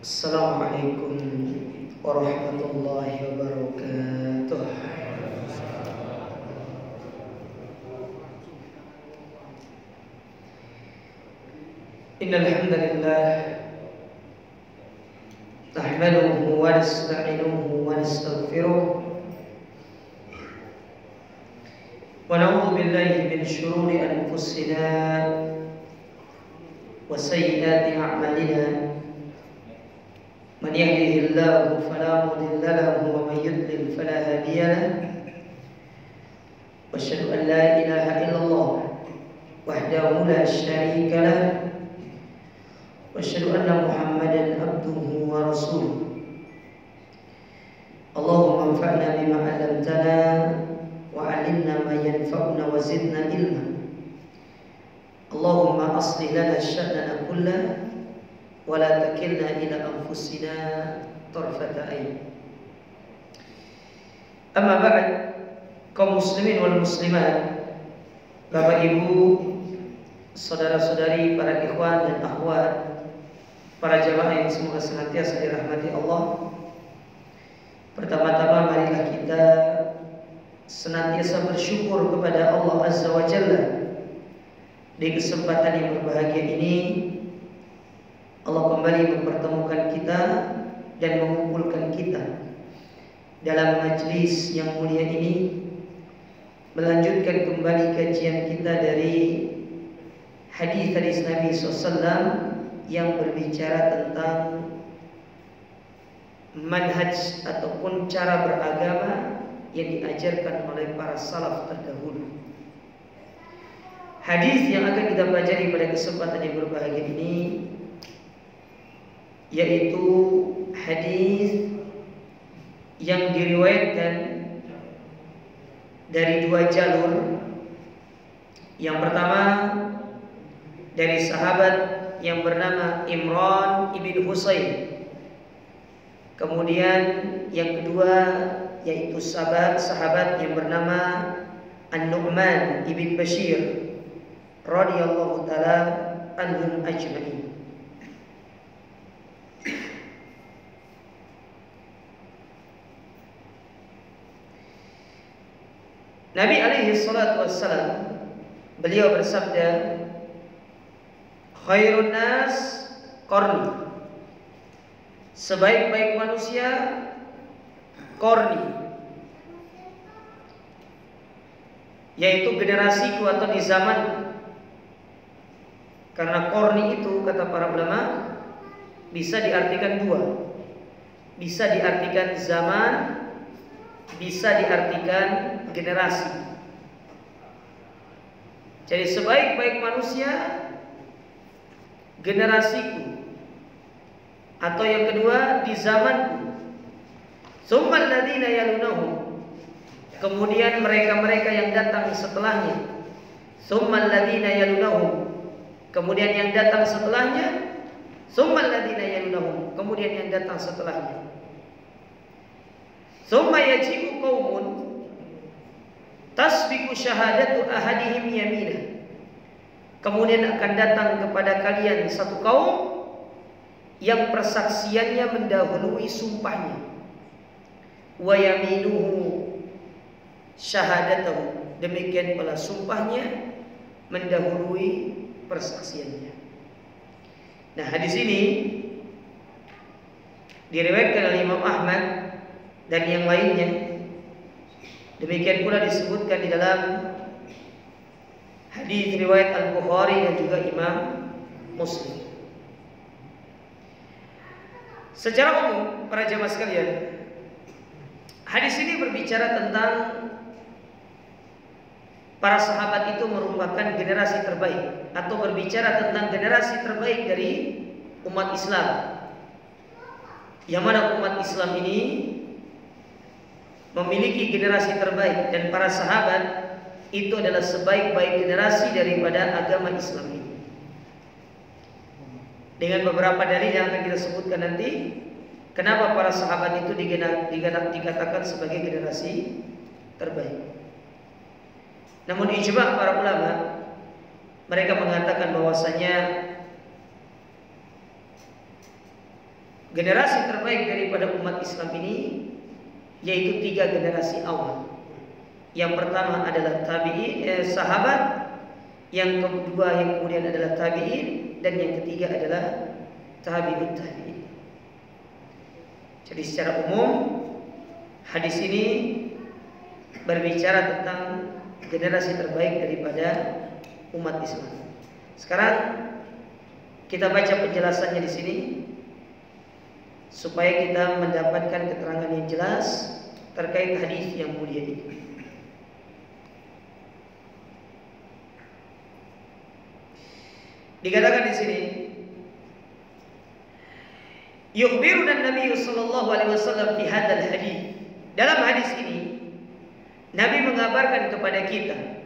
Assalamualaikum warahmatullahi wabarakatuh. Innal hamdalillah nahmaduhu wa nasta'inuhu wa nastaghfiruh wa na'udzu billahi min shururi anfusina wa sayyiati a'malina. من يهده الله فلا مضل له ومن يضلل فلا هادي له واشهد ان لا اله الا الله وحده لا شريك له واشهد ان محمدا عبده ورسوله اللهم انفعنا بما علمتنا وعلمنا ما ينفعنا وزدنا علما اللهم اصلح لنا شأننا كله wala takilna ila anfusina tarfata ain. Amma ba'd, kaum muslimin wal muslimat, Bapak Ibu, saudara-saudari, para ikhwan dan akhwat, para jamaah yang semoga senantiasa dirahmati Allah. Pertama-tama marilah kita senantiasa bersyukur kepada Allah Azza wa Jalla di kesempatan yang berbahagia ini. Allah kembali mempertemukan kita dan mengumpulkan kita dalam majlis yang mulia ini, melanjutkan kembali kajian kita dari hadis Nabi SAW yang berbicara tentang manhaj ataupun cara beragama yang diajarkan oleh para salaf terdahulu. Hadis yang akan kita pelajari pada kesempatan yang berbahagia ini yaitu hadis yang diriwayatkan dari dua jalur. Yang pertama dari sahabat yang bernama Imran ibn Husain. Kemudian yang kedua yaitu sahabat yang bernama An-Nu'man ibn Bashir radhiyallahu taala anhum ajma'in. Nabi alaihi salatu wassalam, beliau bersabda, khairun nas qarni, sebaik-baik manusia qarni, yaitu generasiku atau di zaman. Karena qarni itu kata para ulama bisa diartikan dua, bisa diartikan zaman, bisa diartikan generasi. Jadi sebaik-baik manusia generasiku, atau yang kedua di zamanku. Tsummal ladzina yalunahum, kemudian mereka-mereka yang datang setelahnya. Tsummal ladzina yalunahum, kemudian yang datang setelahnya. Tsummal ladzina yalunahum, kemudian yang datang setelahnya. Tsumma yaji'u qaumun tasbiqu syahadatu ahadihim yaminah, kemudian akan datang kepada kalian satu kaum yang persaksiannya mendahului sumpahnya, wa yaminuhu syahadatahu, demikian pula sumpahnya mendahului persaksiannya. Nah, hadis ini diriwayatkan oleh Imam Ahmad dan yang lainnya. Demikian pula disebutkan di dalam hadis riwayat Al-Bukhari dan juga Imam Muslim. Secara umum, para jamaah sekalian, hadis ini berbicara tentang para sahabat itu merupakan generasi terbaik, atau berbicara tentang generasi terbaik dari umat Islam. Yang mana umat Islam ini memiliki generasi terbaik, dan para sahabat itu adalah sebaik-baik generasi daripada agama Islam ini. Dengan beberapa dalil yang akan kita sebutkan nanti, kenapa para sahabat itu dikatakan sebagai generasi terbaik. Namun ijma' para ulama, mereka mengatakan bahwasanya generasi terbaik daripada umat Islam ini yaitu 3 generasi awal. Yang pertama adalah sahabat, yang kedua yang kemudian adalah tabi'in, dan yang ketiga adalah tabi'ut tabi'in. Jadi secara umum hadis ini berbicara tentang generasi terbaik daripada umat Islam. Sekarang kita baca penjelasannya di sini supaya kita mendapatkan keterangan yang jelas terkait hadis yang mulia ini. Dikatakan di sini, yukhbiruna Nabi sallallahu alaihi wasallam fi hadzal hadis. Dalam hadis ini Nabi mengabarkan kepada kita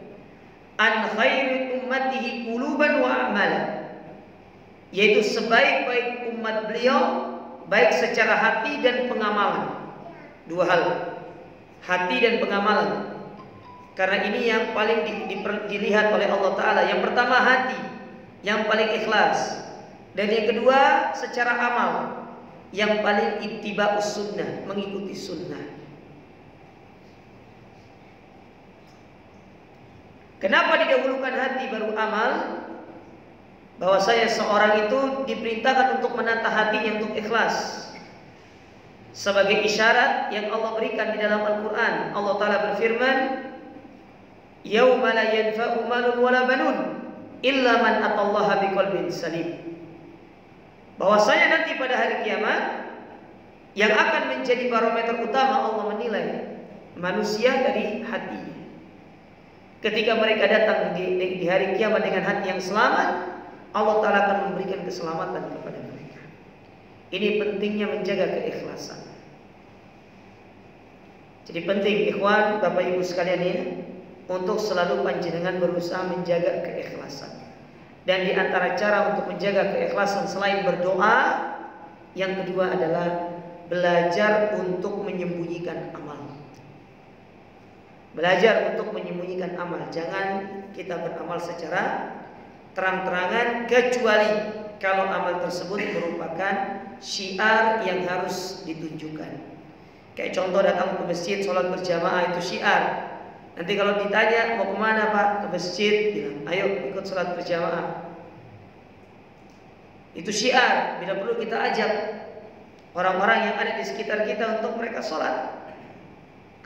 an khairi ummatihi quluban wa amalan, yaitu sebaik-baik umat beliau baik secara hati dan pengamalan. 2 hal, hati dan pengamalan. Karena ini yang paling dilihat oleh Allah Ta'ala. Yang pertama hati, yang paling ikhlas. Dan yang kedua secara amal, yang paling ittiba'us sunnah, mengikuti sunnah. Kenapa didahulukan hati baru amal? Bahwasanya seorang itu diperintahkan untuk menata hatinya untuk ikhlas. Sebagai isyarat yang Allah berikan di dalam Al-Quran, Allah Ta'ala berfirman, yauma la yanfa'u malun wala banun illa man atallaha biqalbin salim. Bahwasanya nanti pada hari kiamat yang akan menjadi barometer utama Allah menilai manusia dari hatinya. Ketika mereka datang di hari kiamat dengan hati yang selamat, Allah Ta'ala akan memberikan keselamatan kepada mereka. Ini pentingnya menjaga keikhlasan. Jadi penting ikhwan, Bapak Ibu sekalian ya, untuk selalu panjenengan berusaha menjaga keikhlasan. Dan di antara cara untuk menjaga keikhlasan selain berdoa, yang kedua adalah belajar untuk menyembunyikan amal. Belajar untuk menyembunyikan amal. Jangan kita beramal secara terang-terangan, kecuali kalau amal tersebut merupakan syiar yang harus ditunjukkan. Kayak contoh datang ke masjid, sholat berjamaah, itu syiar. Nanti kalau ditanya mau kemana Pak? Ke masjid, bilang ayo ikut sholat berjamaah. Itu syiar. Bila perlu kita ajak orang-orang yang ada di sekitar kita untuk mereka sholat,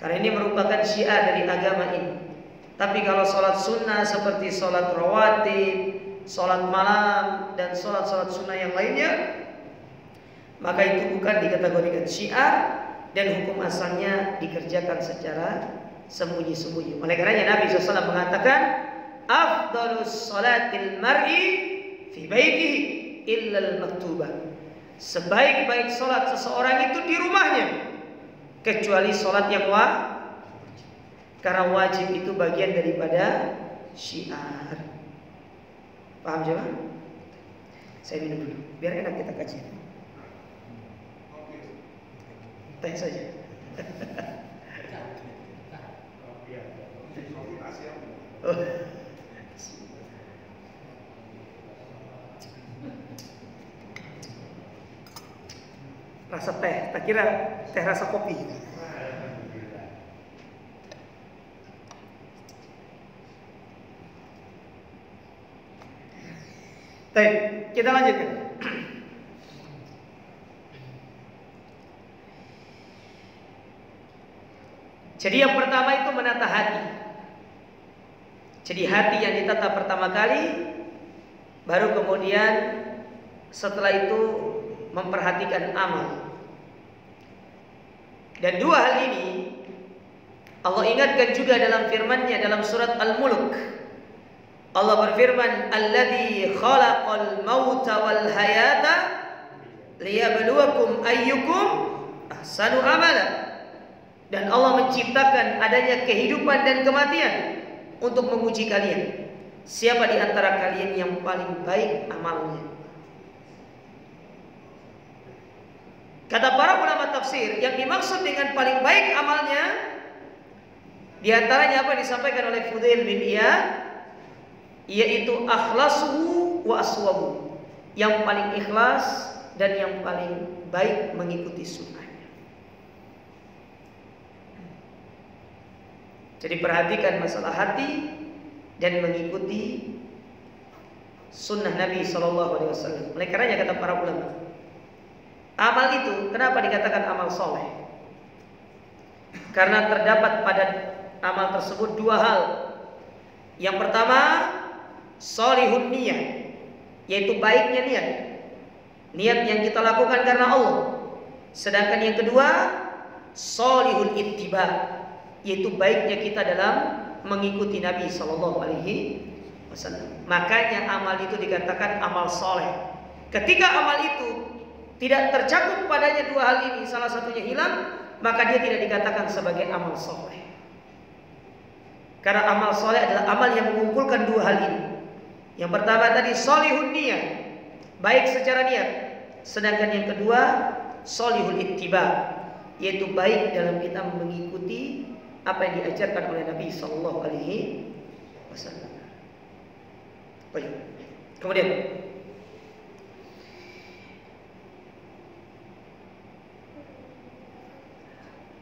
karena ini merupakan syiar dari agama ini. Tapi kalau sholat sunnah seperti sholat rawatib, sholat malam, dan sholat-sholat sunnah yang lainnya, maka itu bukan dikategorikan syiar, dan hukum asalnya dikerjakan secara sembunyi-sembunyi. Oleh karenanya Nabi SAW mengatakan, afdalus sholatil mar'i fi baitihi illal maktubah. Sebaik-baik sholat seseorang itu di rumahnya, kecuali sholat yang wajib. Karena wajib itu bagian daripada syiar. Paham jemaah? Saya minum dulu, biar enak kita kaji. Teh saja. rasa teh. Tak kira teh rasa kopi. Baik, kita lanjutkan. Jadi yang pertama itu menata hati. Jadi hati yang ditata pertama kali, baru kemudian setelah itu memperhatikan amal. Dan dua hal ini Allah ingatkan juga dalam firman-Nya dalam surat Al-Mulk. Allah berfirman, "Alladzi khalaqal mauta wal hayata liyabluwakum ayyukum ahsanu amala." Dan Allah menciptakan adanya kehidupan dan kematian untuk menguji kalian. Siapa di antara kalian yang paling baik amalnya? Kata para ulama tafsir, yang dimaksud dengan paling baik amalnya, di antaranya apa disampaikan oleh Fudail bin Iyad, yaitu akhlasuhu wa aswabu, yang paling ikhlas dan yang paling baik mengikuti sunnahnya. Jadi perhatikan masalah hati dan mengikuti sunnah Nabi SAW. Oleh karenanya kata para ulama, amal itu kenapa dikatakan amal soleh? Karena terdapat pada amal tersebut dua hal. Yang pertama, solihun niyah, yaitu baiknya niat. Niat yang kita lakukan karena Allah. Sedangkan yang kedua, solihul ittiba, yaitu baiknya kita dalam mengikuti Nabi SAW. Makanya amal itu dikatakan amal soleh. Ketika amal itu tidak tercakup padanya dua hal ini, salah satunya hilang, maka dia tidak dikatakan sebagai amal soleh. Karena amal soleh adalah amal yang mengumpulkan dua hal ini. Yang pertama tadi solihun niyah, baik secara niat. Sedangkan yang kedua solihul ittiba, yaitu baik dalam kita mengikuti apa yang diajarkan oleh Nabi SAW. Baik. Kemudian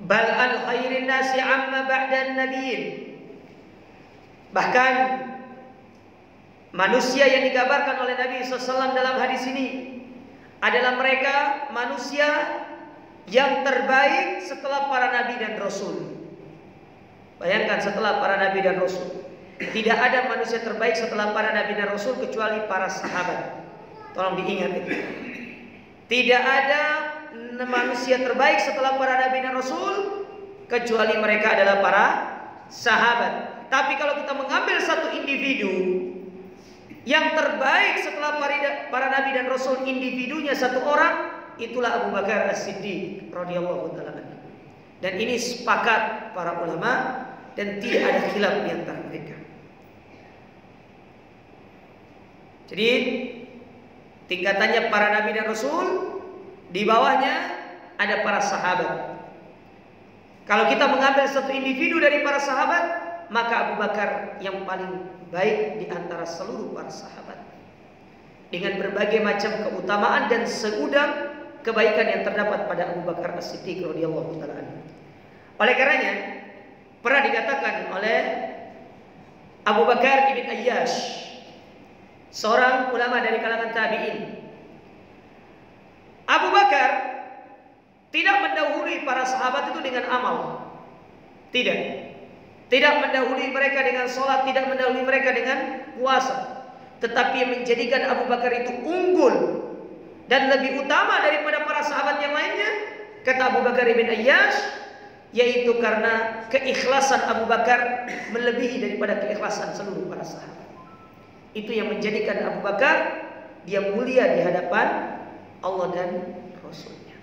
bal al khairin nasi amma ba'dan nabiyyin. Bahkan manusia yang digambarkan oleh Nabi SAW dalam hadis ini adalah mereka manusia yang terbaik setelah para nabi dan rasul. Bayangkan, setelah para nabi dan rasul, tidak ada manusia terbaik setelah para nabi dan rasul kecuali para sahabat. Tolong diingat itu. Tidak ada manusia terbaik setelah para nabi dan rasul kecuali mereka adalah para sahabat. Tapi kalau kita mengambil satu individu yang terbaik setelah para nabi dan rasul, individunya satu orang, itulah Abu Bakar As-Siddiq radhiyallahu taala. Dan ini sepakat para ulama dan tidak ada khilaf di antara mereka. Jadi tingkatannya para nabi dan rasul, di bawahnya ada para sahabat. Kalau kita mengambil satu individu dari para sahabat, maka Abu Bakar yang paling baik di antara seluruh para sahabat, dengan berbagai macam keutamaan dan segudang kebaikan yang terdapat pada Abu Bakar As-Siddiq radhiyallahu taala. Oleh karenanya pernah dikatakan oleh Abu Bakar ibn Ayyash, seorang ulama dari kalangan tabi'in, Abu Bakar tidak mendahului para sahabat itu dengan amal. Tidak mendahului mereka dengan sholat, tidak mendahului mereka dengan puasa. Tetapi yang menjadikan Abu Bakar itu unggul dan lebih utama daripada para sahabat yang lainnya, kata Abu Bakar ibn Ayyash, yaitu karena keikhlasan Abu Bakar melebihi daripada keikhlasan seluruh para sahabat. Itu yang menjadikan Abu Bakar dia mulia di hadapan Allah dan Rasulnya,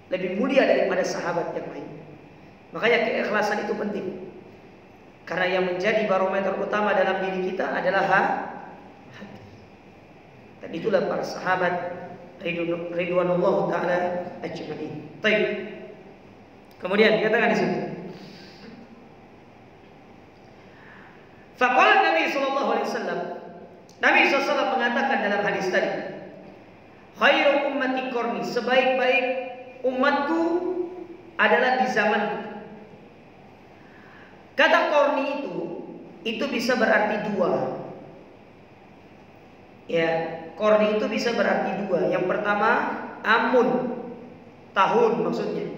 lebih mulia daripada sahabat yang lain. Makanya keikhlasan itu penting, karena yang menjadi barometer utama dalam diri kita adalah hati. Dan itulah para sahabat ridwanullah taala ajma'in. Baik. Kemudian dikatakan di situ, faqala Nabi sallallahu alaihi wasallam, Nabi SAW mengatakan dalam hadis tadi, khairu ummati qarni, sebaik-baik umatku adalah di zamanku. Kata korni itu bisa berarti dua. Ya, korni itu bisa berarti dua. Yang pertama, amun, tahun maksudnya,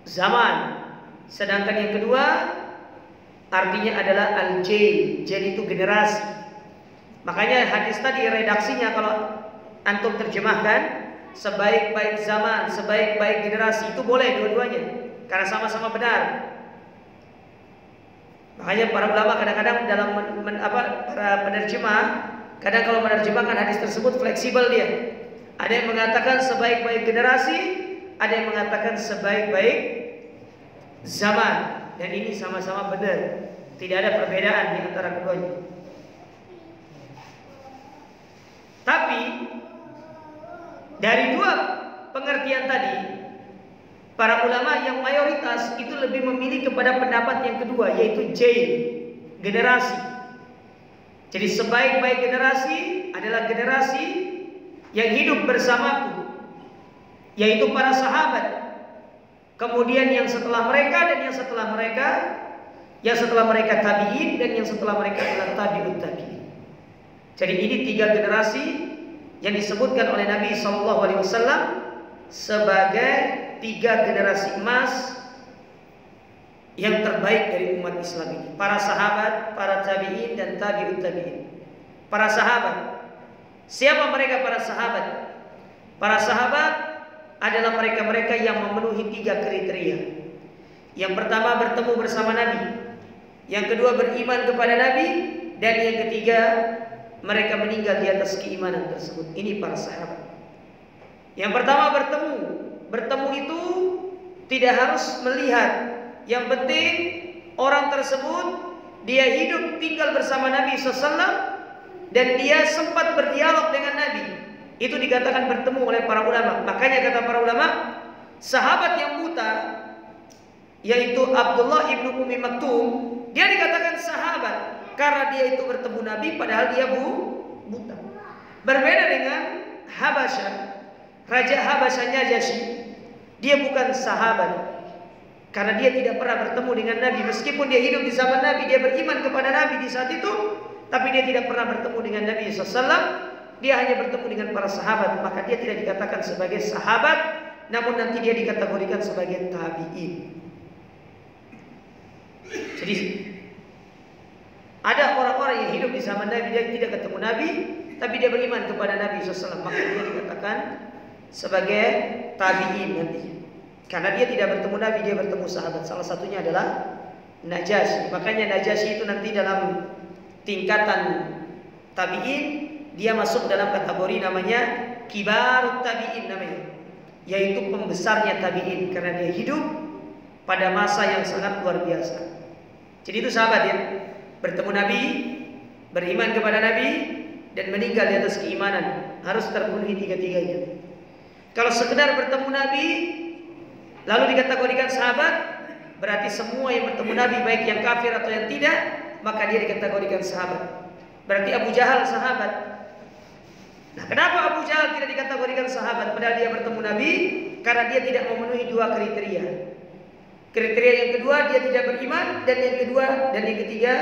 zaman. Sedangkan yang kedua artinya adalah al-jail. Jail itu generasi. Makanya hadis tadi redaksinya kalau antum terjemahkan, sebaik-baik zaman, sebaik-baik generasi, itu boleh dua-duanya karena sama-sama benar. Makanya para ulama kadang-kadang dalam para penerjemah, kadang kalau menerjemahkan hadis tersebut fleksibel dia. Ada yang mengatakan sebaik-baik generasi, ada yang mengatakan sebaik-baik zaman, dan ini sama-sama benar. Tidak ada perbedaan di antara keduanya. Tapi dari dua pengertian tadi, para ulama yang mayoritas itu lebih memilih kepada pendapat yang kedua, yaitu jail, generasi. Jadi sebaik-baik generasi adalah generasi yang hidup bersamaku, yaitu para sahabat. Kemudian yang setelah mereka dan yang setelah mereka, yang setelah mereka tabi'in, dan yang setelah mereka adalah tabi'ut tabi'in. Jadi ini tiga generasi yang disebutkan oleh Nabi SAW sebagai tiga generasi emas yang terbaik dari umat Islam ini. Para sahabat, para tabi'in, dan tabi'ut tabi'in. Para sahabat. Siapa mereka para sahabat? Para sahabat adalah mereka-mereka yang memenuhi tiga kriteria. Yang pertama, bertemu bersama Nabi. Yang kedua, beriman kepada Nabi. Dan yang ketiga, mereka meninggal di atas keimanan tersebut. Ini para sahabat. Yang pertama, bertemu. Bertemu itu tidak harus melihat. Yang penting orang tersebut dia hidup tinggal bersama Nabi SAW dan dia sempat berdialog dengan Nabi. Itu dikatakan bertemu oleh para ulama. Makanya kata para ulama, sahabat yang buta, yaitu Abdullah ibnu Ummi Maktum, dia dikatakan sahabat karena dia itu bertemu Nabi padahal dia buta. Berbeda dengan Habasyah, Raja Habasyah Najasyi, dia bukan sahabat karena dia tidak pernah bertemu dengan Nabi. Meskipun dia hidup di zaman Nabi, dia beriman kepada Nabi di saat itu, tapi dia tidak pernah bertemu dengan Nabi SAW. Dia hanya bertemu dengan para sahabat. Maka dia tidak dikatakan sebagai sahabat, namun nanti dia dikategorikan sebagai tabi'in. Jadi ada orang-orang yang hidup di zaman Nabi, dia tidak ketemu Nabi, tapi dia beriman kepada Nabi SAW. Maka dia dikatakan sebagai tabi'in nantinya. Karena dia tidak bertemu Nabi, dia bertemu sahabat. Salah satunya adalah Najasyi. Makanya Najasyi itu nanti dalam tingkatan tabi'in, dia masuk dalam kategori namanya kibarut tabi'in namanya, yaitu pembesarnya tabi'in, karena dia hidup pada masa yang sangat luar biasa. Jadi itu sahabat ya, bertemu Nabi, beriman kepada Nabi, dan meninggal di atas keimanan. Harus terpenuhi tiga-tiganya. Kalau sekedar bertemu Nabi lalu dikategorikan sahabat, berarti semua yang bertemu Nabi, baik yang kafir atau yang tidak, maka dia dikategorikan sahabat. Berarti Abu Jahal sahabat. Nah, kenapa Abu Jahal tidak dikategorikan sahabat padahal dia bertemu Nabi? Karena dia tidak memenuhi dua kriteria. Kriteria yang kedua, dia tidak beriman, dan yang kedua dan yang ketiga,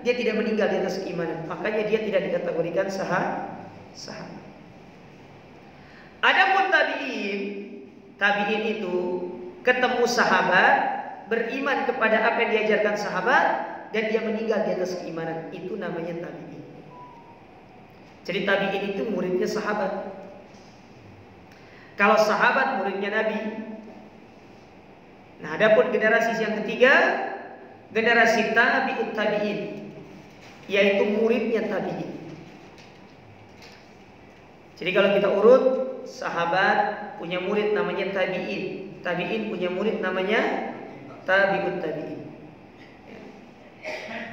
dia tidak meninggal di atas keimanan. Makanya dia tidak dikategorikan sahabat. Adapun tabi'in itu ketemu sahabat, beriman kepada apa yang diajarkan sahabat, dan dia meninggal di atas keimanan. Itu namanya tabi'in. Jadi tabi'in itu muridnya sahabat. Kalau sahabat muridnya Nabi. Nah, adapun generasi yang ketiga, generasi tabi'ut tabi'in, yaitu muridnya tabi'in. Jadi kalau kita urut, sahabat punya murid namanya tabi'in, tabi'in punya murid namanya tabi'ut tabi'in.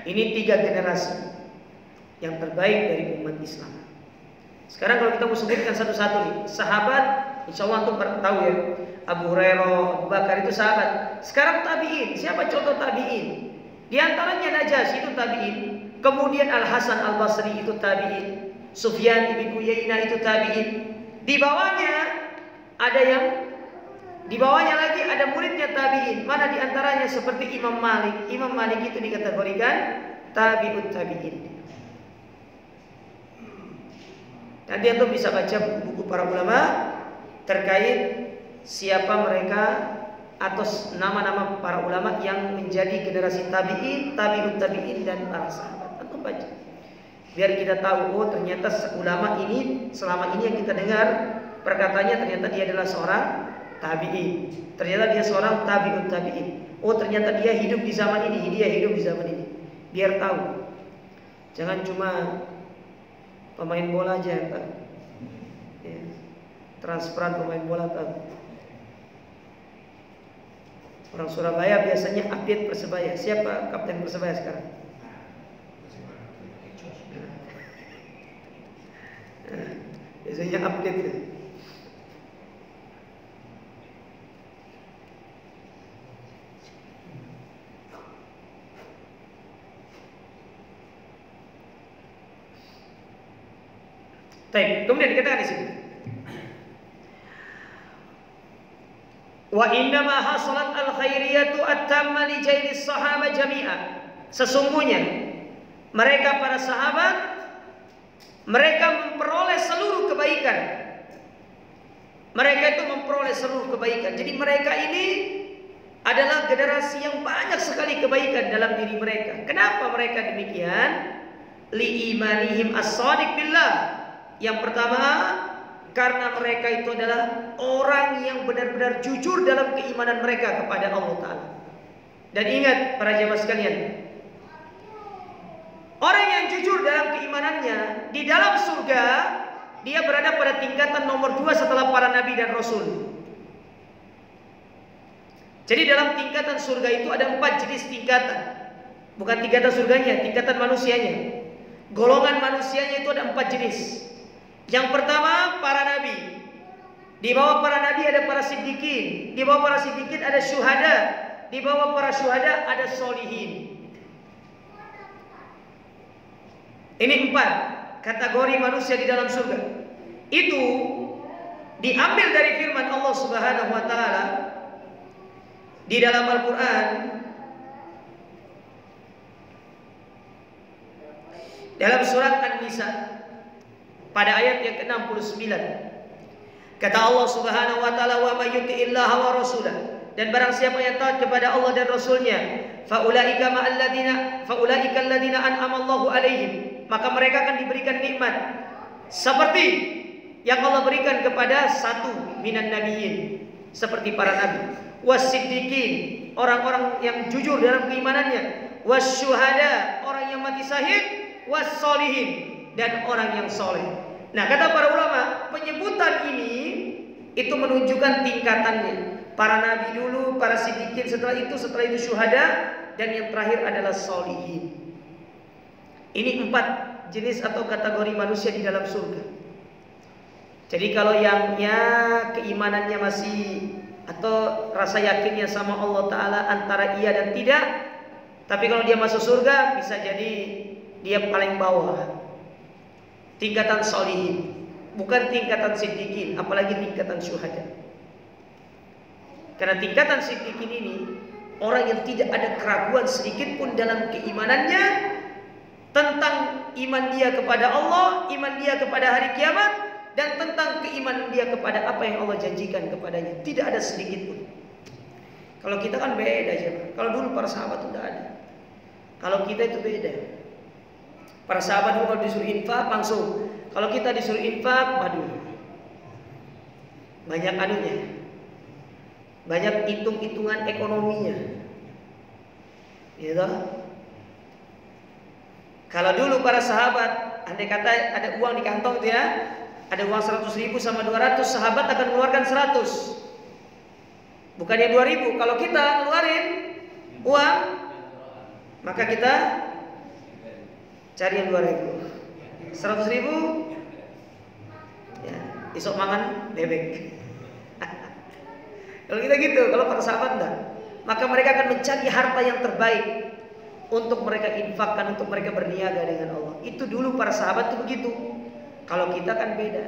Ini tiga generasi yang terbaik dari umat Islam. Sekarang kalau kita mau sebutkan satu-satu nih, sahabat, insya Allah antum tahu ya, Abu Hurairah, Abu Bakar itu sahabat. Sekarang tabi'in, siapa contoh tabi'in? Di antaranya Najasyi itu tabi'in, kemudian Al Hasan Al Basri itu tabi'in, Sufyan ibn Uyainah itu tabi'in. Di bawahnya ada yang Di bawahnya lagi ada muridnya tabi'in. Mana diantaranya seperti Imam Malik. Imam Malik itu dikategorikan tabi'ut tabi'in. Nanti antum bisa baca buku-buku para ulama terkait siapa mereka atau nama-nama para ulama yang menjadi generasi tabi'in, tabi'ut tabi'in dan para sahabat. Antum baca. Biar kita tahu, oh ternyata ulama ini selama ini yang kita dengar perkataannya ternyata dia adalah seorang tabi'in. Ternyata dia seorang tabi'ut tabi'in. Oh ternyata dia hidup di zaman ini, dia hidup di zaman ini. Biar tahu. Jangan cuma pemain bola aja yang tahu. Ya. Transparan pemain bola tahu. Orang Surabaya biasanya update Persebaya. Siapa kapten Persebaya sekarang? Biasanya update ya. Baik, kemudian dikatakan di sini. Wa inna ma hasalat al-khairiyatu at-tamma li jailis sahaba jami'a. Sesungguhnya mereka para sahabat mereka memperoleh seluruh kebaikan. Mereka itu memperoleh seluruh kebaikan. Jadi mereka ini adalah generasi yang banyak sekali kebaikan dalam diri mereka. Kenapa mereka demikian? Li imanihim as-shadiq billah. Yang pertama, karena mereka itu adalah orang yang benar-benar jujur dalam keimanan mereka kepada Allah Ta'ala. Dan ingat para jemaah sekalian, orang yang jujur dalam keimanannya di dalam surga, dia berada pada tingkatan nomor 2 setelah para nabi dan rasul. Jadi dalam tingkatan surga itu ada 4 jenis tingkatan. Bukan tingkatan surganya, tingkatan manusianya. Golongan manusianya itu ada 4 jenis. Yang pertama para nabi. Di bawah para nabi ada para siddiqin. Di bawah para siddiqin ada syuhada. Di bawah para syuhada ada solihin. Ini 4 kategori manusia di dalam surga. Itu diambil dari firman Allah Subhanahu wa taala di dalam Al-Qur'an. Dalam surat An-Nisa pada ayat yang ke-69 kata Allah Subhanahu wa taala, wa may yuti'illaha wa rasulah, dan barang siapa yang taat kepada Allah dan Rasulnya, faulaika alladziina an'ama Allahu alaihim, maka mereka akan diberikan nikmat seperti yang Allah berikan kepada satu minan nabiyyin, seperti para nabi, wasiddiqin, orang-orang yang jujur dalam keimanannya, wasyuhada, orang yang mati syahid, wassolihin, dan orang yang soleh. Nah, kata para ulama, penyebutan ini itu menunjukkan tingkatannya. Para nabi dulu, para siddiqin setelah itu syuhada, dan yang terakhir adalah solihin. Ini 4 jenis atau kategori manusia di dalam surga. Jadi kalau yang keimanannya masih atau rasa yakinnya sama Allah Ta'ala antara iya dan tidak, tapi kalau dia masuk surga bisa jadi dia paling bawah, tingkatan solihin, bukan tingkatan siddiqin, apalagi tingkatan syuhada. Karena tingkatan siddiqin ini orang yang tidak ada keraguan sedikit pun dalam keimanannya tentang iman dia kepada Allah, iman dia kepada hari kiamat, dan tentang keimanan dia kepada apa yang Allah janjikan kepadanya. Tidak ada sedikit pun. Kalau kita kan beda aja. Kalau dulu para sahabat tidak ada. Kalau kita itu beda. Para sahabat dulu kalau disuruh infak langsung. Kalau kita disuruh infak, waduh, banyak anunya, banyak hitung-hitungan ekonominya, gitu. Kalau dulu para sahabat, andai kata ada uang di kantong itu ya, ada uang 100.000 sama 200, sahabat akan mengeluarkan 100, bukannya 2.000. Kalau kita ngeluarin uang, maka kita cari yang 2.000, 100.000, ya, isok mangan bebek. Kalau kita gitu, kalau para sahabat enggak, maka mereka akan mencari harta yang terbaik untuk mereka infakkan, untuk mereka berniaga dengan Allah. Itu dulu para sahabat itu begitu. Kalau kita kan beda.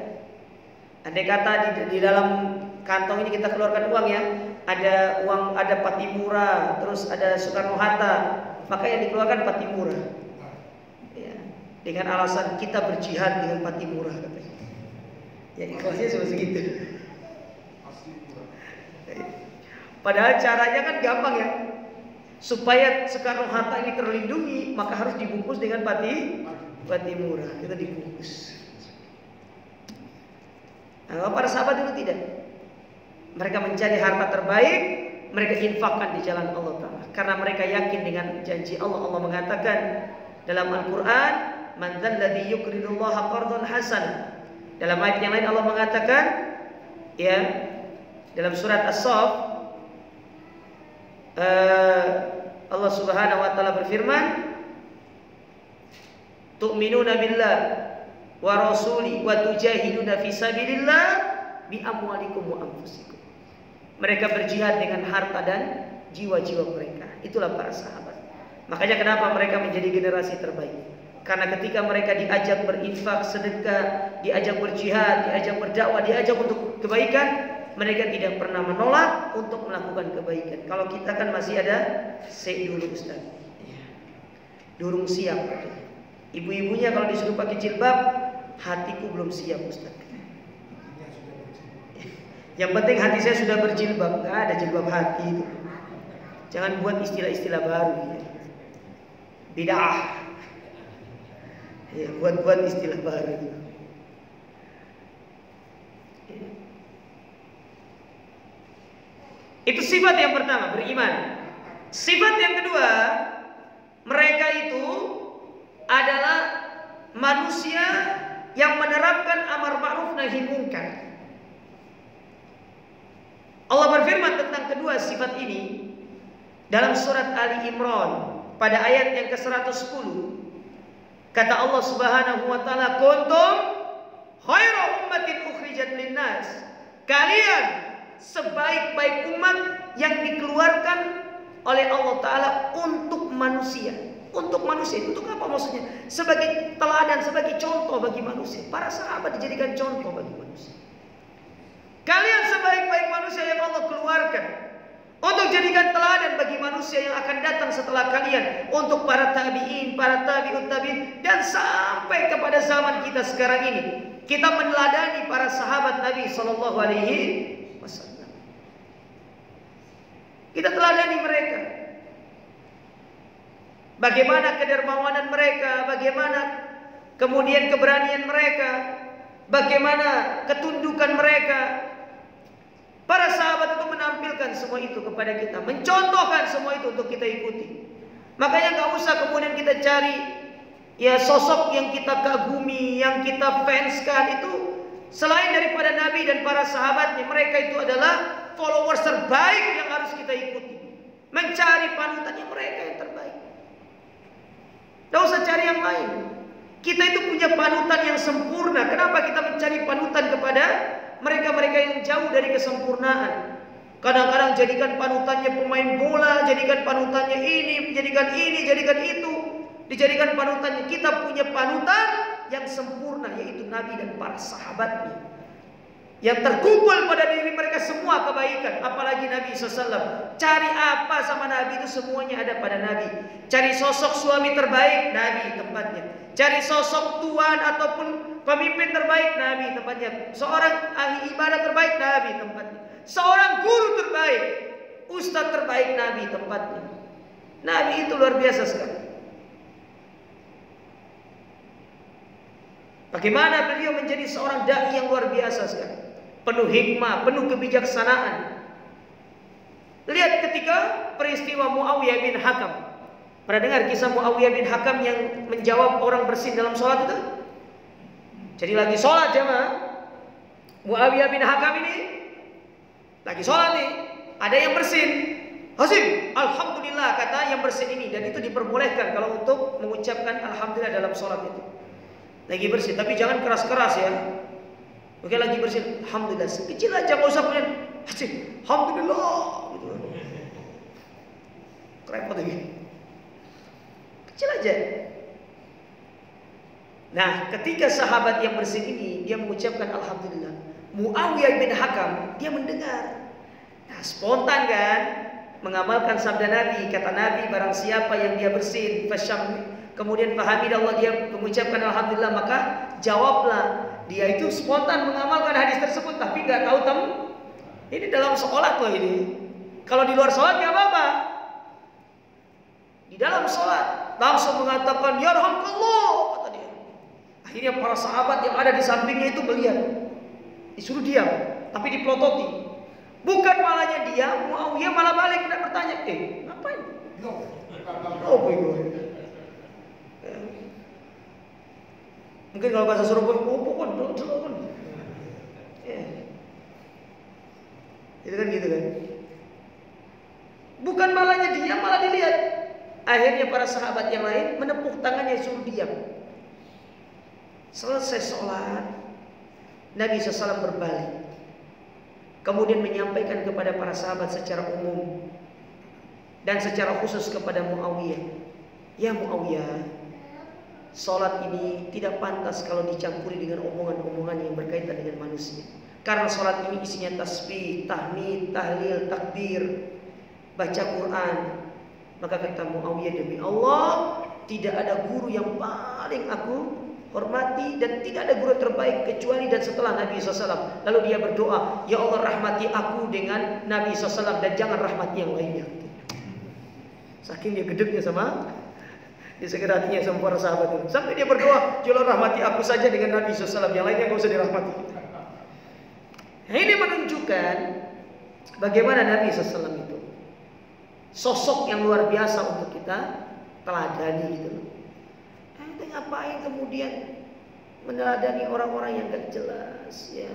Andai kata di dalam kantong ini kita keluarkan uang ya, ada uang, ada Patimura, terus ada Soekarno Hatta, maka yang dikeluarkan Patimura. Ya, dengan alasan kita berjihad dengan Patimura katanya. Ya ikhlasnya cuma segitu. Padahal caranya kan gampang ya. Supaya Soekarno Hatta ini terlindungi, maka harus dibungkus dengan Patimura. Kita dibungkus. Nah, para sahabat dulu tidak. Mereka mencari harta terbaik, mereka infakkan di jalan Allah Ta'ala. Karena mereka yakin dengan janji Allah. Allah mengatakan dalam Al-Quran, "Man dzalladzi yuqridullaha qardan hasan." Dalam ayat yang lain Allah mengatakan, ya, dalam surat As-Saff, Allah Subhanahu wa taala berfirman, "Tu'minuna billah wa rasuli wa tujahiduna fi sabilillah bi amwalikum wa anfusikum." Mereka berjihad dengan harta dan jiwa-jiwa mereka. Itulah para sahabat. Makanya kenapa mereka menjadi generasi terbaik? Karena ketika mereka diajak berinfak, sedekah, diajak berjihad, diajak berdakwah, diajak untuk kebaikan, mereka tidak pernah menolak untuk melakukan kebaikan. Kalau kita kan masih ada say dulu Ustaz. Durung siap. Ibu-ibunya kalau disuruh pakai jilbab, hatiku belum siap Ustaz. Yang penting hati saya sudah berjilbab. Nggak ada jilbab hati itu. Jangan buat istilah-istilah baru. Bid'ah. Ya, buat istilah baru. Itu sifat yang pertama, beriman. Sifat yang kedua, mereka itu adalah manusia yang menerapkan amar ma'ruf nahi munkar. Allah berfirman tentang kedua sifat ini dalam surat Ali Imran pada ayat yang ke-110. Kata Allah Subhanahu wa taala, "Kuntum khairu ummatin ukhrijat linnas." Kalian sebaik-baik umat yang dikeluarkan oleh Allah Ta'ala untuk manusia. Untuk manusia, untuk apa maksudnya? Sebagai teladan, sebagai contoh bagi manusia. Para sahabat dijadikan contoh bagi manusia. Kalian sebaik-baik manusia yang Allah keluarkan untuk jadikan teladan bagi manusia yang akan datang setelah kalian. Untuk para tabi'in, para tabi'ut tabi'in, dan sampai kepada zaman kita sekarang ini. Kita meneladani para sahabat Nabi Sallallahu Alaihi Wasallam. Kita teladani mereka. Bagaimana kedermawanan mereka, bagaimana kemudian keberanian mereka, bagaimana ketundukan mereka. Para sahabat itu menampilkan semua itu kepada kita, mencontohkan semua itu untuk kita ikuti. Makanya nggak usah kemudian kita cari ya sosok yang kita kagumi, yang kita fanskan itu selain daripada Nabi dan para sahabatnya. Mereka itu adalah followers terbaik yang harus kita ikuti. Mencari panutannya mereka yang terbaik. Tidak usah cari yang lain. Kita itu punya panutan yang sempurna. Kenapa kita mencari panutan kepada mereka-mereka yang jauh dari kesempurnaan? Kadang-kadang jadikan panutannya pemain bola, jadikan panutannya ini, jadikan itu, dijadikan panutannya. Kita punya panutan yang sempurna, yaitu Nabi dan para sahabatnya. Yang terkumpul pada diri mereka semua kebaikan. Apalagi Nabi SAW. Cari apa sama Nabi itu semuanya ada pada Nabi. Cari sosok suami terbaik, Nabi tempatnya. Cari sosok tuan ataupun pemimpin terbaik, Nabi tempatnya. Seorang ahli ibadah terbaik, Nabi tempatnya. Seorang guru terbaik, ustadz terbaik, Nabi tempatnya. Nabi itu luar biasa sekali. Bagaimana beliau menjadi seorang dai yang luar biasa sekali. Penuh hikmah, penuh kebijaksanaan. Lihat ketika peristiwa Muawiyah bin Hakam. Pernah dengar kisah Muawiyah bin Hakam yang menjawab orang bersin dalam sholat itu? Jadi lagi sholat jemaah. Muawiyah bin Hakam ini lagi sholat nih. Ada yang bersin. Hasim, alhamdulillah kata yang bersin ini. Dan itu diperbolehkan kalau untuk mengucapkan alhamdulillah dalam sholat itu. Lagi bersin, tapi jangan keras-keras ya. Oke, lagi bersin, alhamdulillah. Kecil aja, nggak usah kemudian Hasim, alhamdulillah. Gitu. Repot lagi. Kecil aja. Nah, ketika sahabat yang bersin ini dia mengucapkan alhamdulillah, Muawiyah bin Hakam, dia mendengar. Nah, spontan kan, mengamalkan sabda Nabi. Kata Nabi, barang siapa yang dia bersin, kemudian fahamidallah, dia mengucapkan alhamdulillah, maka jawablah. Dia itu spontan mengamalkan hadis tersebut, tapi nggak tahu ini dalam sholat loh ini. Kalau di luar sholat nggak apa-apa. Di dalam sholat langsung mengatakan yarhamkallah, kata dia. Akhirnya para sahabat yang ada di sampingnya itu melihat, disuruh diam, tapi dipelototi. Bukan malahnya dia, Muawiyah malah balik dan bertanya, ngapain? Oh boy. Mungkin kalau bahasa Surabaya, pokoknya. Itu kan gitu kan. Bukan malahnya dia, malah dilihat. Akhirnya para sahabat yang lain menepuk tangannya, suruh diam. Selesai sholat, Nabi SAW berbalik, kemudian menyampaikan kepada para sahabat secara umum dan secara khusus kepada Muawiyah, ya Muawiyah, sholat ini tidak pantas kalau dicampuri dengan omongan-omongan yang berkaitan dengan manusia. Karena sholat ini isinya tasbih, tahmid, tahlil, takbir, baca Quran. Maka kata Muawiyah, demi Allah, tidak ada guru yang paling aku hormati dan tidak ada guru terbaik kecuali dan setelah Nabi SAW. Lalu dia berdoa, ya Allah rahmati aku dengan Nabi SAW dan jangan rahmati yang lainnya. Saking dia gedeknya sama disegel hatinya sama para sahabat itu. Sampai dia berdoa, ya Allah rahmati aku saja dengan Nabi SAW, yang lainnya gak usah dirahmati. Nah, ini menunjukkan bagaimana Nabi SAW itu sosok yang luar biasa untuk kita teladani gitu loh. Ngapain kemudian meneladani orang-orang yang gak jelas, ya,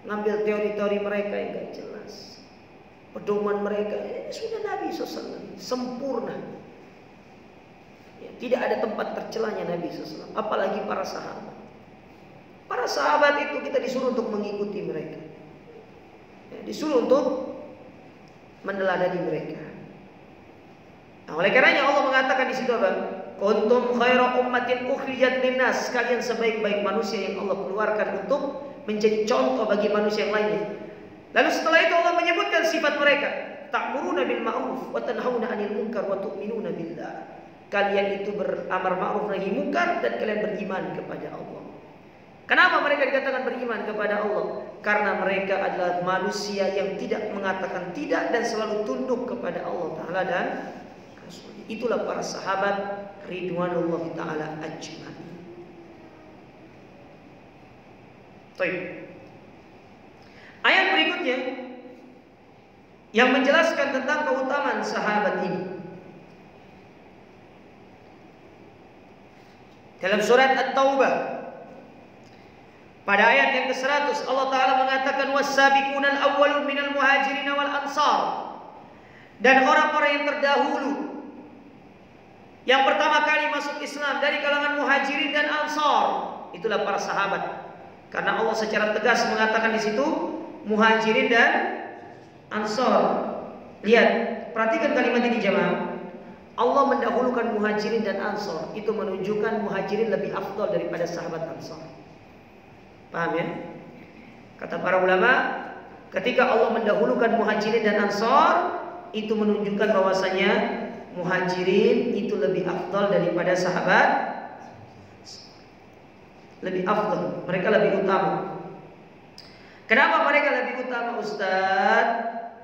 ngambil teori-teori mereka yang gak jelas, pedoman mereka. Sudah Nabi SAW sempurna, ya, tidak ada tempat tercelanya Nabi SAW. Apalagi para sahabat. Para sahabat itu kita disuruh untuk mengikuti mereka, ya, disuruh untuk meneladani mereka. Nah, oleh karenanya Allah mengatakan di situ apa? Kuntum khaira ummatin ukhrijat linnas, kalian sebaik-baik manusia yang Allah keluarkan untuk menjadi contoh bagi manusia yang lainnya. Lalu setelah itu Allah menyebutkan sifat mereka, ta'muruna bil ma'ruf wa tanhauna 'anil munkar wa tu'minuna billah. Kalian itu beramar ma'ruf nahi munkar dan kalian beriman kepada Allah. Kenapa mereka dikatakan beriman kepada Allah? Karena mereka adalah manusia yang tidak mengatakan tidak dan selalu tunduk kepada Allah Ta'ala dan Rasul. Itulah para sahabat ridwanullah ta'ala ajma'in. Baik. Ayat berikutnya yang menjelaskan tentang keutamaan sahabat ini. Dalam surat At-Taubah pada ayat yang ke-100 Allah Ta'ala mengatakan was-sabiqunal awwalun minal muhajirin wal ansar, dan orang-orang yang terdahulu yang pertama kali masuk Islam dari kalangan muhajirin dan ansar, itulah para sahabat. Karena Allah secara tegas mengatakan di situ muhajirin dan ansar. Lihat, perhatikan kalimat ini jemaah. Allah mendahulukan muhajirin dan ansar. Itu menunjukkan muhajirin lebih afdal daripada sahabat ansar. Paham ya? Kata para ulama, ketika Allah mendahulukan muhajirin dan ansar, itu menunjukkan bahwasanya muhajirin itu lebih afdal daripada sahabat, lebih afdal, mereka lebih utama. Kenapa mereka lebih utama, Ustaz?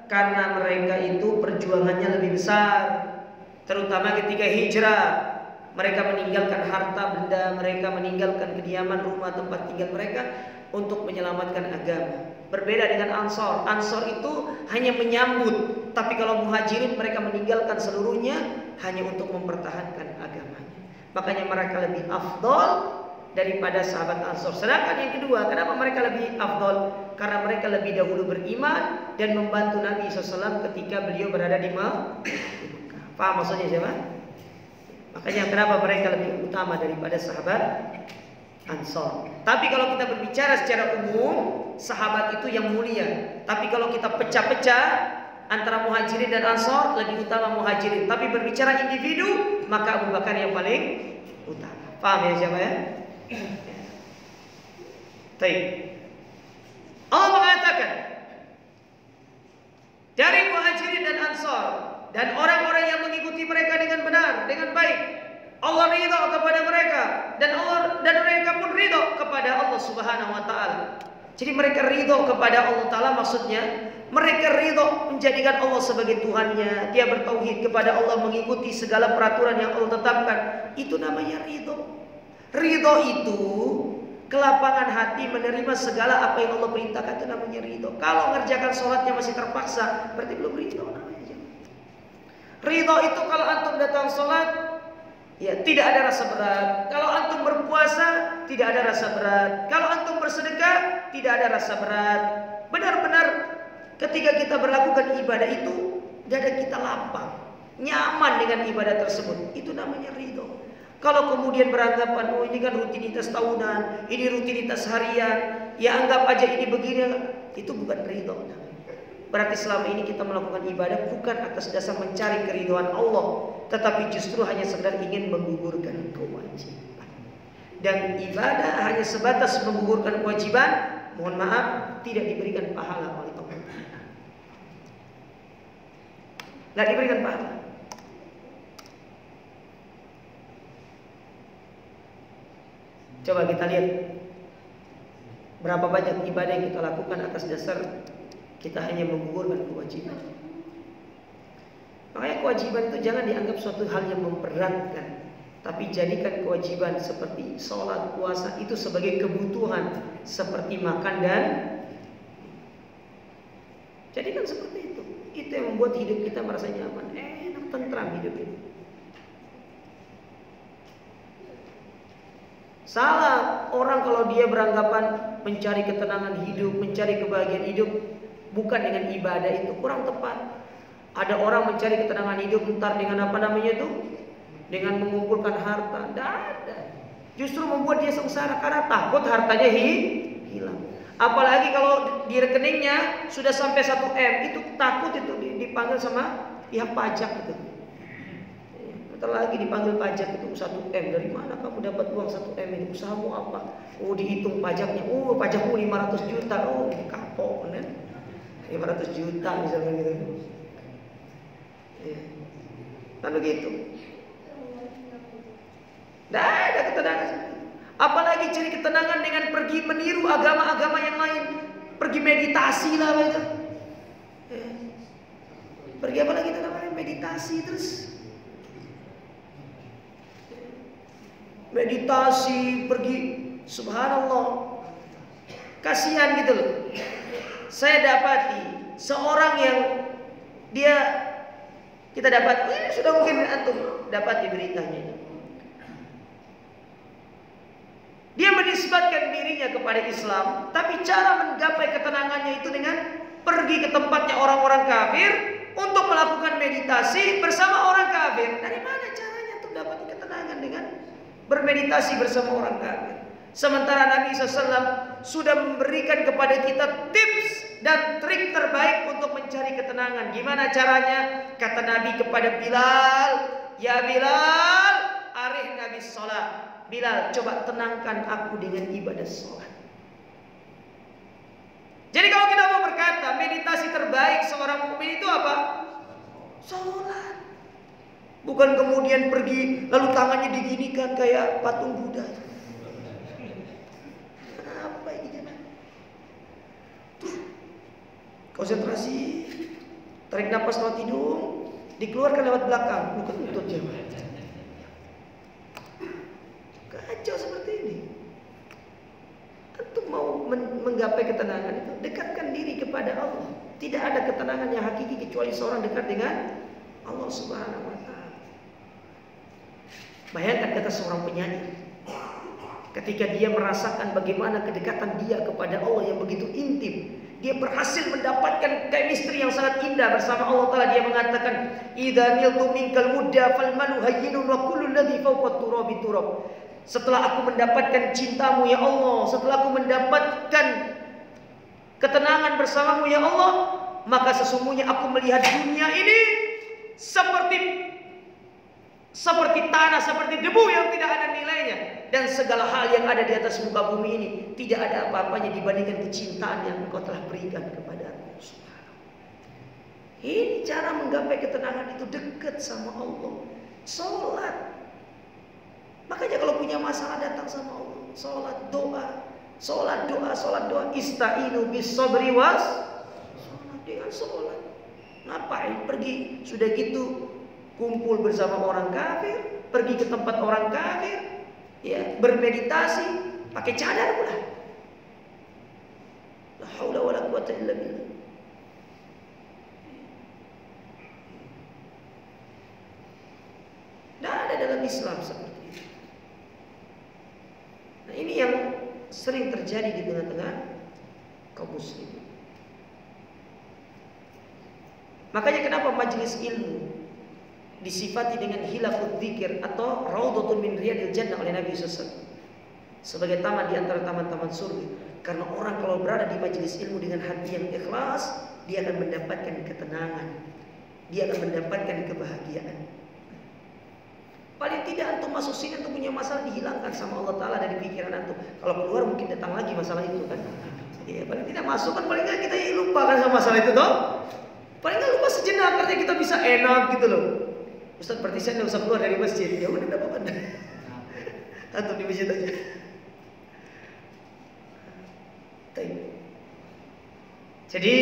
Karena mereka itu perjuangannya lebih besar, terutama ketika hijrah. Mereka meninggalkan harta benda mereka, meninggalkan kediaman, rumah tempat tinggal mereka untuk menyelamatkan agama. Berbeda dengan Ansor. Ansor itu hanya menyambut, tapi kalau muhajirin mereka meninggalkan seluruhnya hanya untuk mempertahankan agamanya. Makanya mereka lebih afdol daripada sahabat Ansor. Sedangkan yang kedua, kenapa mereka lebih afdol? Karena mereka lebih dahulu beriman dan membantu Nabi SAW ketika beliau berada di Mekah. Paham maksudnya siapa? Makanya kenapa mereka lebih utama daripada sahabat Ansor. Tapi kalau kita berbicara secara umum, sahabat itu yang mulia. Tapi kalau kita pecah-pecah antara muhajirin dan ansor, lebih utama muhajirin. Tapi berbicara individu, maka Abu Bakar yang paling utama. Paham ya siapa ya? Baik. Allah mengatakan dari Muhajirin dan Ansar dan orang-orang yang mengikuti mereka dengan benar, dengan baik, Allah ridha kepada mereka dan mereka pun ridha kepada Allah Subhanahu wa taala. Jadi mereka ridha kepada Allah taala, maksudnya mereka ridha menjadikan Allah sebagai Tuhannya, dia bertauhid kepada Allah, mengikuti segala peraturan yang Allah tetapkan. Itu namanya ridha. Ridha itu kelapangan hati menerima segala apa yang Allah perintahkan, itu namanya ridha. Kalau ngerjakan sholatnya masih terpaksa, berarti belum ridha namanya. Ridha itu kalau antum datang sholat, ya tidak ada rasa berat. Kalau antum berpuasa, tidak ada rasa berat. Kalau antum bersedekah, tidak ada rasa berat. Benar-benar ketika kita melakukan ibadah itu, dada kita lapang, nyaman dengan ibadah tersebut. Itu namanya ridho. Kalau kemudian beranggapan, oh ini kan rutinitas tahunan, ini rutinitas harian, ya anggap aja ini begini, itu bukan ridho. Berarti selama ini kita melakukan ibadah bukan atas dasar mencari keridhaan Allah, tetapi justru hanya sekedar ingin menggugurkan kewajiban. Dan ibadah hanya sebatas menggugurkan kewajiban, mohon maaf, tidak diberikan pahala oleh Allah. Tidak diberikan pahala. Coba kita lihat berapa banyak ibadah yang kita lakukan atas dasar kita hanya menggugurkan kewajiban. Makanya kewajiban itu jangan dianggap suatu hal yang memberatkan, tapi jadikan kewajiban seperti sholat, puasa itu sebagai kebutuhan seperti makan dan jadikan seperti itu. Itu yang membuat hidup kita merasa nyaman, enak, tentram hidup ini. Salah orang kalau dia beranggapan mencari ketenangan hidup, mencari kebahagiaan hidup bukan dengan ibadah, itu kurang tepat. Ada orang mencari ketenangan hidup entar dengan apa namanya itu? Dengan mengumpulkan harta. Tidak ada. Justru membuat dia sengsara karena takut hartanya hilang. Apalagi kalau di rekeningnya sudah sampai 1 M, itu takut itu dipanggil sama pihak pajak itu. Bentar lagi dipanggil pajak itu 1 M. Dari mana kamu dapat uang 1 M ini? Usahamu apa? Oh dihitung pajaknya. Oh pajakmu 500 juta. Oh kapok kan? 500 juta misalnya gitu. Ya. Kan begitu. Tidak ada ketenangan. Apalagi cari ketenangan dengan pergi meniru agama-agama yang lain. Pergi meditasi lah itu. Ya. Pergi apa lagi namanya? Meditasi terus. Meditasi, pergi, subhanallah, kasihan gitu loh. Saya dapati seorang yang kita dapat, sudah mungkin antum dapat di beritanya. Dia menisbatkan dirinya kepada Islam, tapi cara menggapai ketenangannya itu dengan pergi ke tempatnya orang-orang kafir untuk melakukan meditasi bersama orang kafir. Dari mana caranya untuk dapat ketenangan dengan bermeditasi bersama orang kafir? Sementara Nabi SAW sudah memberikan kepada kita tips dan trik terbaik untuk mencari ketenangan. Gimana caranya? Kata Nabi kepada Bilal, ya Bilal, arihna bis sholat. Bilal, coba tenangkan aku dengan ibadah sholat. Jadi kalau kita mau berkata meditasi terbaik seorang mukmin itu apa? Sholat. Bukan kemudian pergi lalu tangannya diginikan kayak patung Buddha. Apa ini? Konsentrasi, tarik nafas lewat hidung, dikeluarkan lewat belakang, bukan lutut ya. Kacau seperti ini. Antum mau menggapai ketenangan itu, dekatkan diri kepada Allah. Tidak ada ketenangan yang hakiki kecuali seorang dekat dengan Allah Subhanahu wa taala. Bayangkan kata seorang penyanyi, ketika dia merasakan bagaimana kedekatan dia kepada Allah yang begitu intim, dia berhasil mendapatkan chemistry yang sangat indah bersama Allah Ta'ala. Dia mengatakan, idza niltu minkal mudda fal malu hayyinun wa kullu alladhi fawqa turabi turab. Setelah aku mendapatkan cintamu ya Allah, setelah aku mendapatkan ketenangan bersamamu ya Allah, maka sesungguhnya aku melihat dunia ini seperti seperti tanah, seperti debu yang tidak ada nilainya. Dan segala hal yang ada di atas muka bumi ini tidak ada apa-apanya dibandingkan kecintaan yang engkau telah berikan kepada aku. Ini cara menggapai ketenangan itu, dekat sama Allah. Sholat. Makanya kalau punya masalah datang sama Allah. Sholat doa. Sholat doa, sholat doa. Ista'inu bis sabri was. Sholat dengan sholat. Ngapain pergi? Sudah gitu kumpul bersama orang kafir, pergi ke tempat orang kafir, ya, bermeditasi, pakai cadar pula. La haula wala quwata illa billah. Tidak ada dalam Islam seperti itu. Nah, ini yang sering terjadi di tengah-tengah kaum muslimin. Makanya kenapa majelis ilmu disifati dengan hilafut dzikir atau raudhatun min riyadil jannah oleh Nabi SAW sebagai taman di antara taman-taman surga. Karena orang kalau berada di majelis ilmu dengan hati yang ikhlas, dia akan mendapatkan ketenangan, dia akan mendapatkan kebahagiaan. Paling tidak antum masuk sini untuk punya masalah dihilangkan sama Allah Ta'ala dari pikiran antum. Kalau keluar mungkin datang lagi masalah itu kan. Ya, paling tidak masuk kan, paling tidak kita lupakan sama masalah itu toh. Paling tidak lupa sejenak, artinya kita bisa enak gitu loh. Ustaz, berarti saya tidak usah keluar dari masjid. Ya udah, tidak apa-apa. Antum di masjid aja. Jadi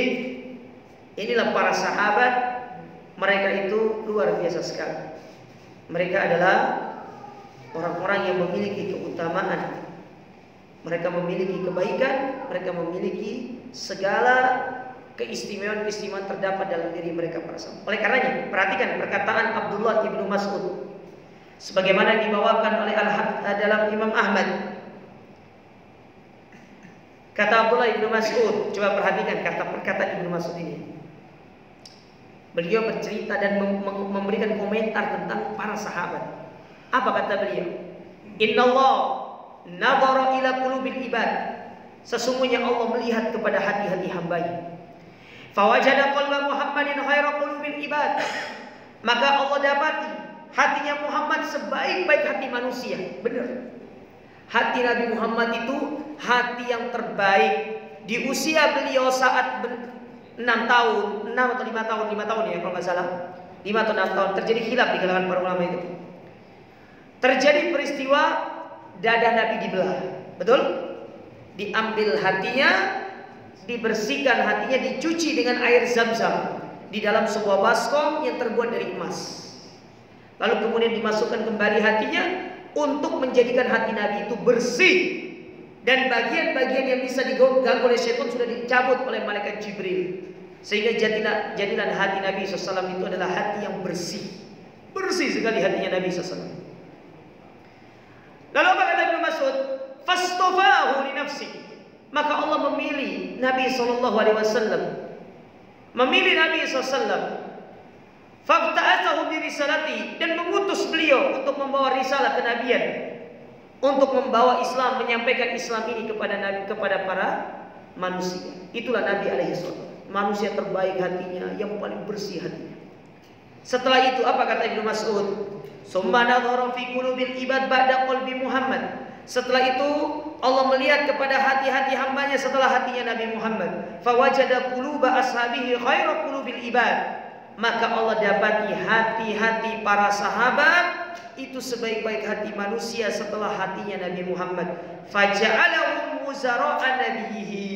inilah para sahabat, mereka itu luar biasa sekali. Mereka adalah orang-orang yang memiliki keutamaan. Mereka memiliki kebaikan, mereka memiliki segala keistimewaan-keistimewaan terdapat dalam diri mereka para sahabat. Oleh karenanya, perhatikan perkataan Abdullah ibnu Mas'ud sebagaimana dibawakan oleh dalam Imam Ahmad. Kata Abdullah ibnu Mas'ud, coba perhatikan kata perkataan Ibnu Mas'ud ini. Beliau bercerita dan memberikan komentar tentang para sahabat. Apa kata beliau? Innallah nadhara ila qulubil ibad. Sesungguhnya Allah melihat kepada hati-hati hamba-Nya. Fawajada qalba Muhammadin khaira qulubil ibad. Maka Allah dapati hatinya Muhammad sebaik-baik hati manusia. Benar. Hati Nabi Muhammad itu hati yang terbaik. Di usia beliau saat 6 tahun, 6 atau 5 tahun ya kalau nggak salah, 5 atau 6 tahun, terjadi khilaf di kalangan para ulama itu. Terjadi peristiwa dada Nabi dibelah, betul? Diambil hatinya, dibersihkan hatinya, dicuci dengan air zam-zam di dalam sebuah baskom yang terbuat dari emas. Lalu kemudian dimasukkan kembali hatinya untuk menjadikan hati Nabi itu bersih. Dan bagian-bagian yang bisa diganggu oleh syaitan sudah dicabut oleh malaikat Jibril. Sehingga jadilah hati Nabi SAW itu adalah hati yang bersih. Bersih sekali hatinya Nabi SAW. Lalu apa kata Ibnu Mas'ud? Fastofahu li nafsi. Maka Allah memilih Nabi SAW. Memilih Nabi SAW. Fabta'athahu bi risalati. Dan mengutus beliau untuk membawa risalah kenabian. Untuk membawa Islam, menyampaikan Islam ini kepada para manusia. Itulah Nabi alaihissalam, manusia terbaik hatinya, yang paling bersih hatinya. Setelah itu apa kata Ibnu Mas'ud? Summa nadhara fi qulubil ibad ba'da qalbi Muhammad. Setelah itu Allah melihat kepada hati-hati hambanya setelah hatinya Nabi Muhammad. Fawajada quluba ashabihi khaira qulubil ibad. Maka Allah dapati hati-hati para sahabat itu sebaik-baik hati manusia setelah hatinya Nabi Muhammad. Faja'alahum wuzara'a nabiyhi.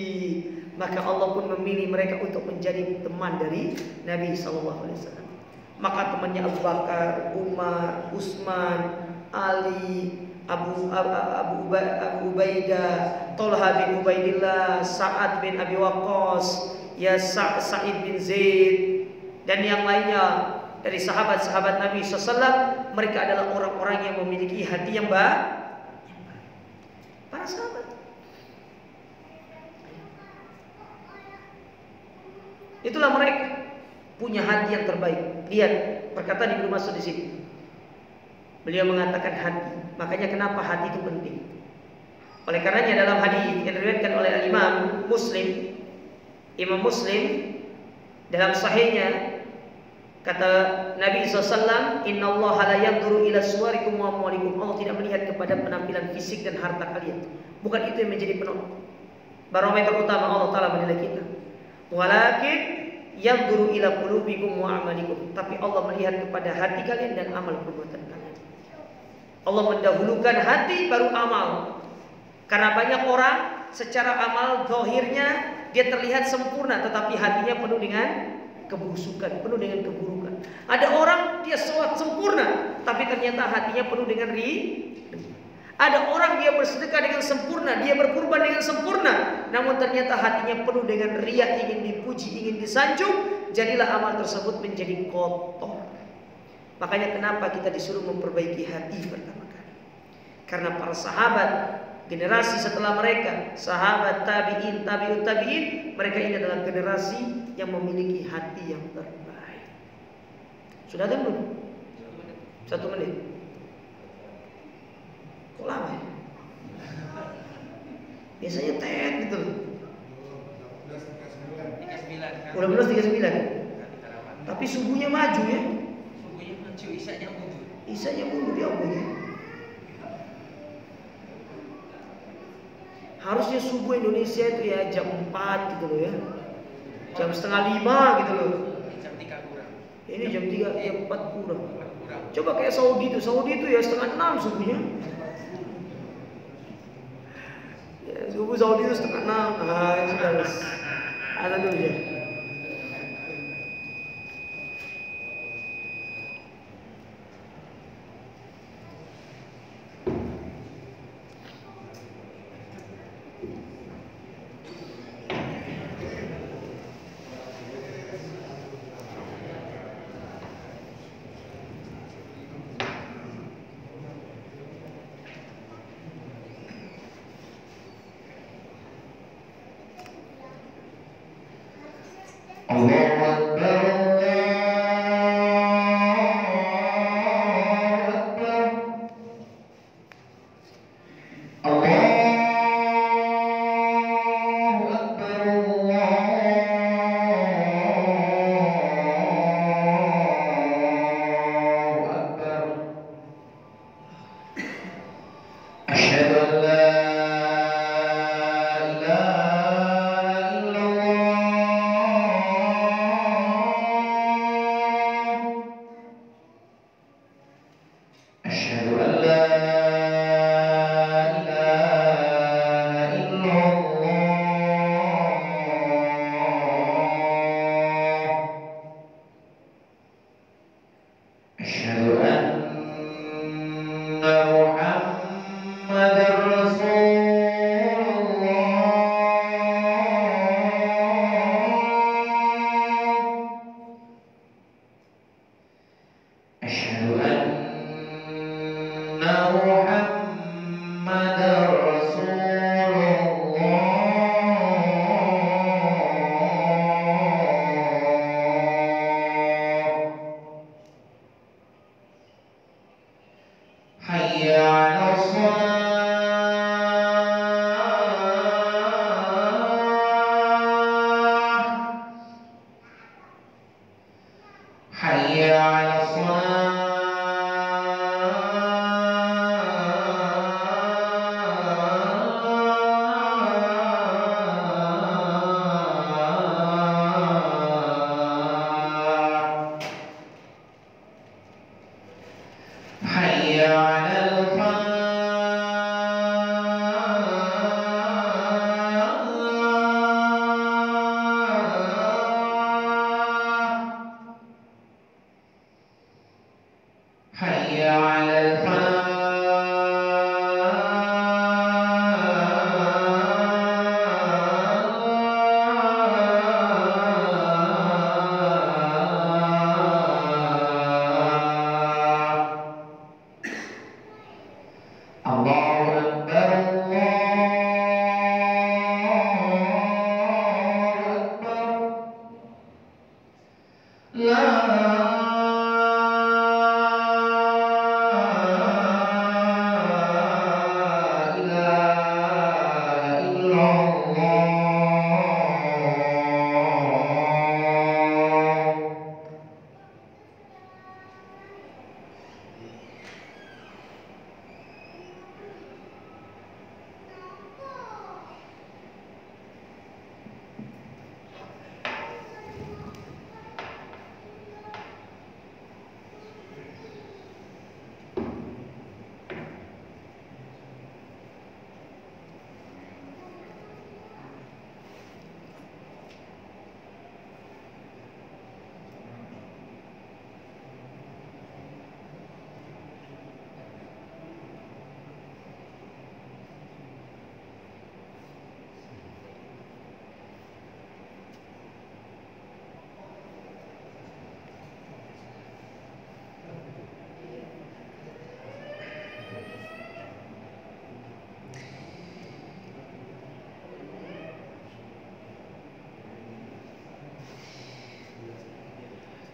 Maka Allah pun memilih mereka untuk menjadi teman dari Nabi SAW. Maka temannya Abu Bakar, Umar, Utsman, Ali, Abu Ubaidah, Tolha bin Ubaidillah, Sa'ad bin Abi Waqqas, ya Sa'id bin Zaid, dan yang lainnya dari sahabat-sahabat Nabi SAW. Mereka adalah orang-orang yang memiliki hati yang baik. Para sahabat. Itulah mereka punya hati yang terbaik. Lihat perkataan Ibnu Mas'ud di sini. Beliau mengatakan hati. Makanya kenapa hati itu penting? Oleh karenanya dalam hadis yang diriwayatkan oleh Imam Muslim dalam sahihnya Kata Nabi SAW, Inna Allah la yanzuru ila suwarikum wa amwalikum. Allah tidak melihat kepada penampilan fisik dan harta kalian. Bukan itu yang menjadi penolak. Barometer utama Allah Ta'ala menilai kita. Walakin yanzuru ila qulubikum wa amalikum. Tapi Allah melihat kepada hati kalian dan amal perbuatan kalian. Allah mendahulukan hati baru amal. Karena banyak orang secara amal zahirnya dia terlihat sempurna, tetapi hatinya penuh dengan kebusukan, penuh dengan keburukan. Ada orang dia sholat sempurna, tapi ternyata hatinya penuh dengan Ada orang dia bersedekah dengan sempurna, dia berkurban dengan sempurna, namun ternyata hatinya penuh dengan riya, ingin dipuji, ingin disanjung. Jadilah amal tersebut menjadi kotor. Makanya kenapa kita disuruh memperbaiki hati pertama kali? Karena para sahabat, generasi setelah mereka, sahabat tabi'in, tabi'ut tabi'in, mereka ini adalah generasi yang memiliki hati yang terbaik. Sudah ada belum? 1 menit. Kok lama ya? Biasanya tet gitu loh. Udah 39. Tapi subuhnya maju ya. Subuhnya maju, isanya mundur. Isanya mundur ya Allah ya. Harusnya subuh Indonesia itu ya jam 4 gitu loh ya. Jam 4:30 gitu loh. Jam 3 kurang. Ini jam 3, ya 4 kurang. Coba kayak Saudi itu ya 5:30 subuhnya. Ya, subuh Saudi itu 5:30. Nah, itu harus ada dulu ya.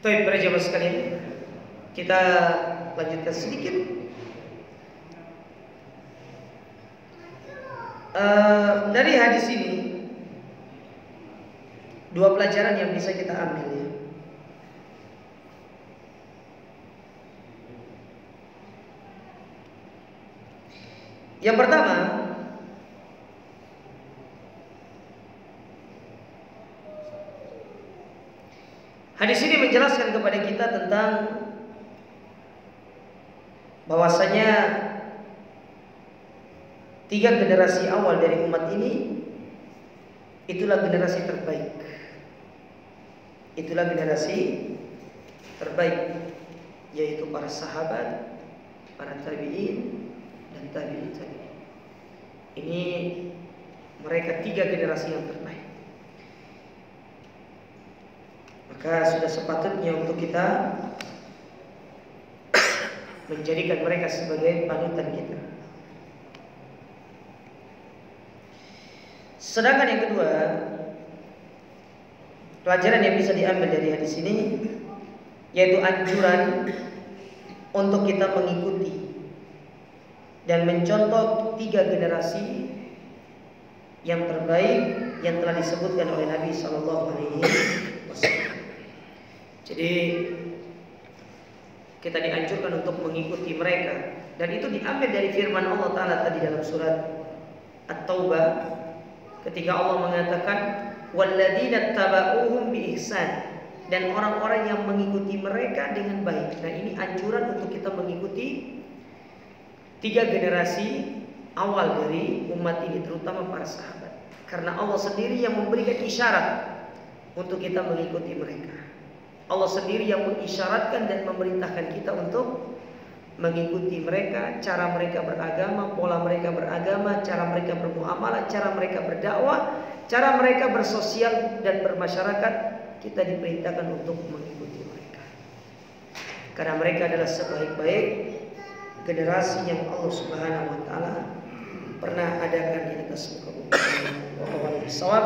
Baik, para jamaah sekalian, kita lanjutkan sedikit. Dari hadis ini dua pelajaran yang bisa kita ambil ya. Yang pertama, hadis ini menjelaskan kepada kita tentang bahwasanya 3 generasi awal dari umat ini itulah generasi terbaik. Itulah generasi terbaik, yaitu para sahabat, para tabi'in dan tabi'in. Ini mereka 3 generasi yang terbaik. Maka sudah sepatutnya untuk kita menjadikan mereka sebagai panutan kita. Sedangkan yang kedua, pelajaran yang bisa diambil dari hadis ini yaitu anjuran untuk kita mengikuti dan mencontoh 3 generasi yang terbaik yang telah disebutkan oleh Nabi Shallallahu Alaihi Wasallam. Jadi kita dianjurkan untuk mengikuti mereka, dan itu diambil dari firman Allah Ta'ala tadi dalam surat At-Taubah ketika Allah mengatakan walladzina taba'uhum bi ihsan, dan orang-orang yang mengikuti mereka dengan baik. Nah, ini anjuran untuk kita mengikuti 3 generasi awal dari umat ini, terutama para sahabat, karena Allah sendiri yang memberikan isyarat untuk kita mengikuti mereka. Allah sendiri yang mengisyaratkan dan memerintahkan kita untuk mengikuti mereka, cara mereka beragama, pola mereka beragama, cara mereka bermuamalah, cara mereka berdakwah, cara mereka bersosial dan bermasyarakat. Kita diperintahkan untuk mengikuti mereka, karena mereka adalah sebaik-baik generasi yang Allah Subhanahu wa Ta'ala pernah adakan di atas muka bumi. Wallahu a'lam.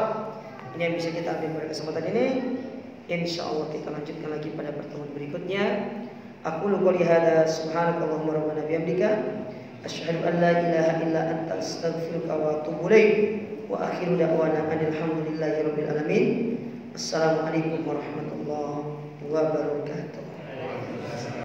Ini yang bisa kita ambil pada kesempatan ini. Insyaallah kita lanjutkan lagi pada pertemuan berikutnya. Aku qouli hadza subhanakallahumma rabbana bihamdika asyhadu an la ilaha illa anta astaghfiruka wa atubu ilaik. Wa akhiru da'wana alhamdulillahi rabbil alamin. Assalamualaikum warahmatullahi wabarakatuh.